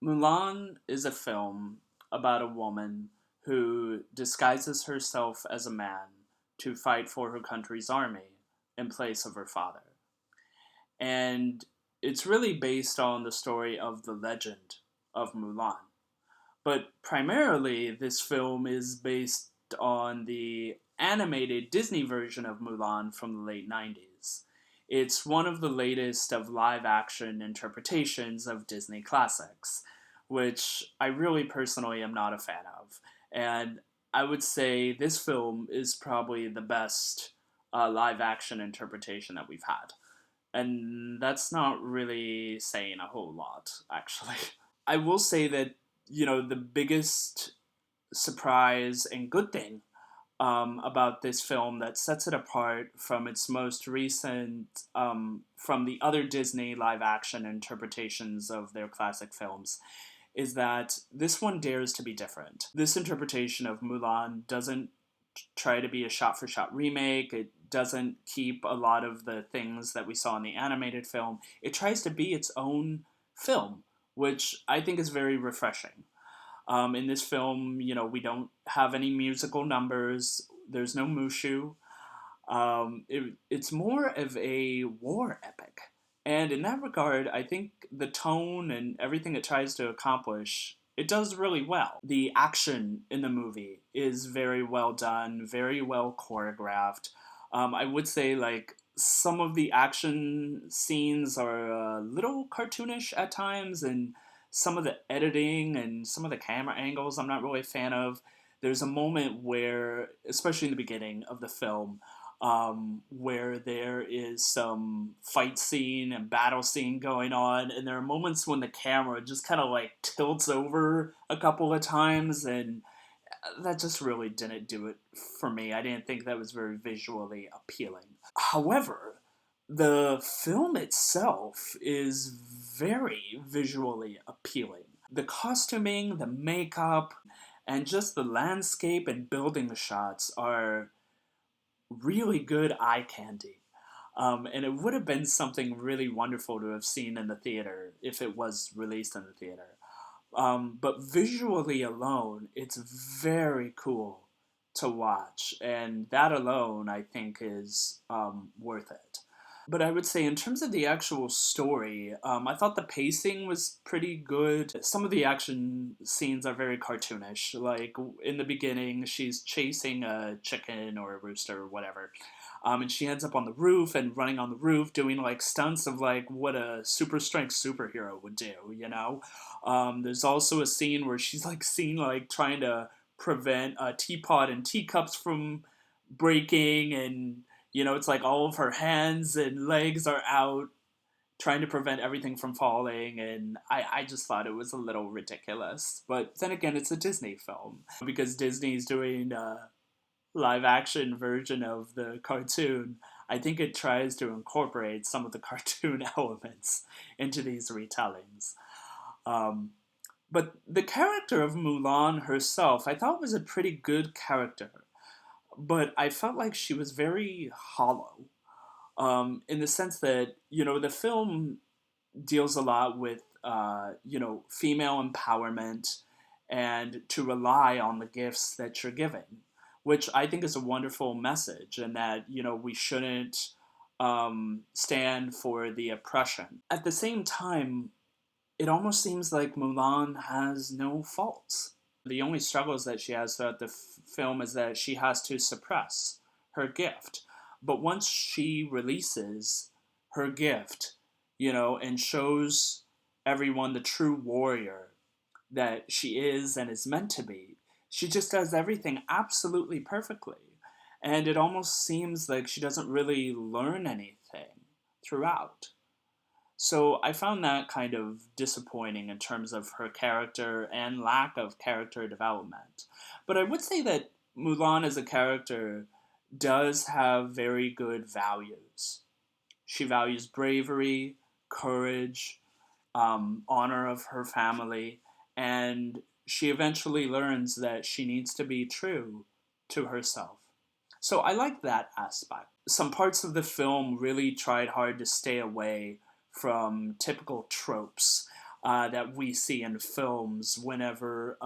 Mulan is a film about a woman who disguises herself as a man to fight for her country's army in place of her father. And it's really based on the story of the legend of Mulan. But primarily, this film is based on the animated Disney version of Mulan from the late 90s. It's one of the latest of live action interpretations of Disney classics, which I really personally am not a fan of. And I would say this film is probably the best live action interpretation that we've had. And that's not really saying a whole lot, actually. I will say that, the biggest surprise and good thing about this film that sets it apart from its most recent, from the other Disney live action interpretations of their classic films, is that this one dares to be different. This interpretation of Mulan doesn't try to be a shot for shot remake. It doesn't keep a lot of the things that we saw in the animated film. It tries to be its own film, which I think is very refreshing. In this film, we don't have any musical numbers. There's no Mushu. It's more of a war epic. And in that regard, I think the tone and everything it tries to accomplish, it does really well. The action in the movie is very well done, very well choreographed. I would say, like, some of the action scenes are a little cartoonish at times, and some of the editing and some of the camera angles I'm not really a fan of. There's a moment where, especially in the beginning of the film, where there is some fight scene and battle scene going on, and there are moments when the camera just kind of like tilts over a couple of times, and that just really didn't do it for me. I didn't think that was very visually appealing. However, the film itself is very visually appealing. The costuming, the makeup, and just the landscape and building shots are really good eye candy. And it would have been something really wonderful to have seen in the theater if it was released in the theater. But visually alone, it's very cool to watch, and that alone, I think, is worth it. But I would say, in terms of the actual story, I thought the pacing was pretty good. Some of the action scenes are very cartoonish. Like in the beginning, she's chasing a chicken or a rooster or whatever. And she ends up on the roof and running on the roof, doing like stunts of like what a super strength superhero would do. There's also a scene where she's like seen like trying to prevent a teapot and teacups from breaking, and it's like all of her hands and legs are out trying to prevent everything from falling, and I just thought it was a little ridiculous. But then again, it's a Disney film because Disney's doing a live action version of the cartoon. I think it tries to incorporate some of the cartoon elements into these retellings. Um, but the character of Mulan herself, I thought was a pretty good character, but I felt like she was very hollow, in the sense that the film deals a lot with female empowerment and to rely on the gifts that you're given, which I think is a wonderful message, and that we shouldn't stand for the oppression. At the same time, it almost seems like Mulan has no faults. The only struggles that she has throughout the film is that she has to suppress her gift. But once she releases her gift, and shows everyone the true warrior that she is and is meant to be, she just does everything absolutely perfectly. And it almost seems like she doesn't really learn anything throughout. So I found that kind of disappointing in terms of her character and lack of character development. But I would say that Mulan as a character does have very good values. She values bravery, courage, honor of her family, and she eventually learns that she needs to be true to herself. So I like that aspect. Some parts of the film really tried hard to stay away from typical tropes. that we see in films whenever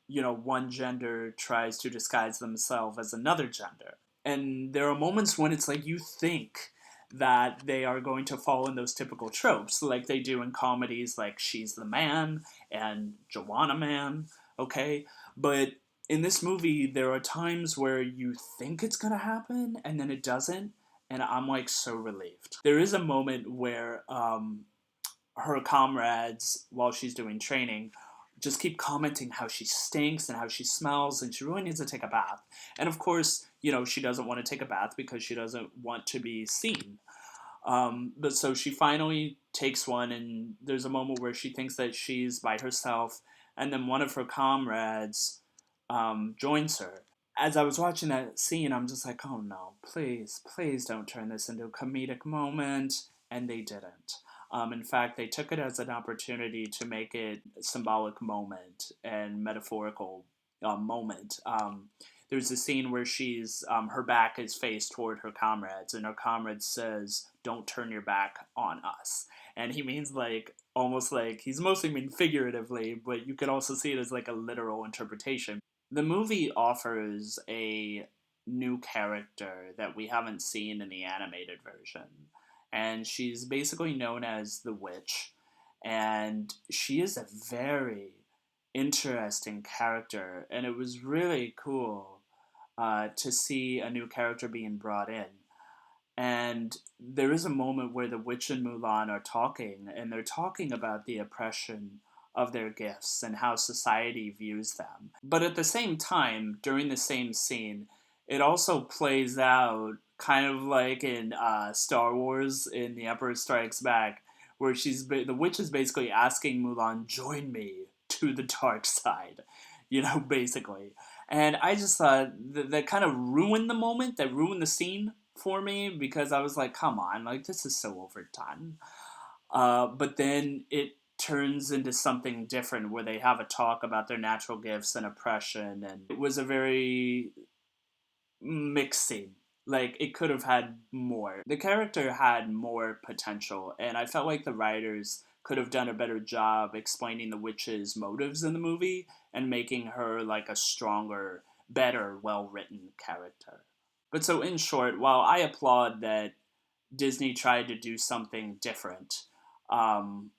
one gender tries to disguise themselves as another gender. And there are moments when it's like you think that they are going to fall in those typical tropes, like they do in comedies like She's the Man and Joanna Man, okay? But in this movie, there are times where you think it's gonna happen and then it doesn't, and I'm like so relieved. There is a moment where her comrades, while she's doing training, just keep commenting how she stinks and how she smells and she really needs to take a bath. And of course, she doesn't want to take a bath because she doesn't want to be seen. But so she finally takes one, and there's a moment where she thinks that she's by herself, and then one of her comrades joins her. As I was watching that scene, I'm just like, oh no, please, please don't turn this into a comedic moment. And they didn't. In fact, they took it as an opportunity to make it a symbolic moment and metaphorical moment. There's a scene where her back is faced toward her comrades, and her comrade says, "Don't turn your back on us." And he means like almost like he's mostly mean figuratively, but you could also see it as like a literal interpretation. The movie offers a new character that we haven't seen in the animated version. And she's basically known as the witch. And she is a very interesting character. And it was really cool to see a new character being brought in. And there is a moment where the witch and Mulan are talking, and they're talking about the oppression of their gifts and how society views them. But at the same time, during the same scene, it also plays out kind of like in Star Wars in The Emperor Strikes Back, where the witch is basically asking Mulan, "Join me to the dark side," basically. And I just thought that kind of ruined the moment, that ruined the scene for me because I was like, come on, like this is so overdone. But then it turns into something different where they have a talk about their natural gifts and oppression, and it was a very mixed scene. Like it could have had more. The character had more potential, and I felt like the writers could have done a better job explaining the witch's motives in the movie and making her like a stronger, better, well written character. But so, in short, while I applaud that Disney tried to do something different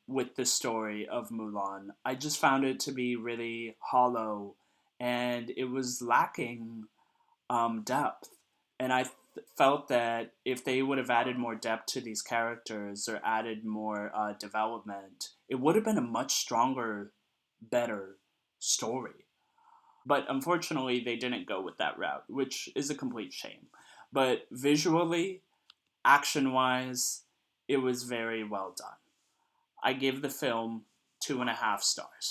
with the story of Mulan, I just found it to be really hollow and it was lacking depth. And felt that if they would have added more depth to these characters or added more development, it would have been a much stronger, better story. But unfortunately, they didn't go with that route, which is a complete shame. But visually, action wise, it was very well done. I give the film 2.5 stars.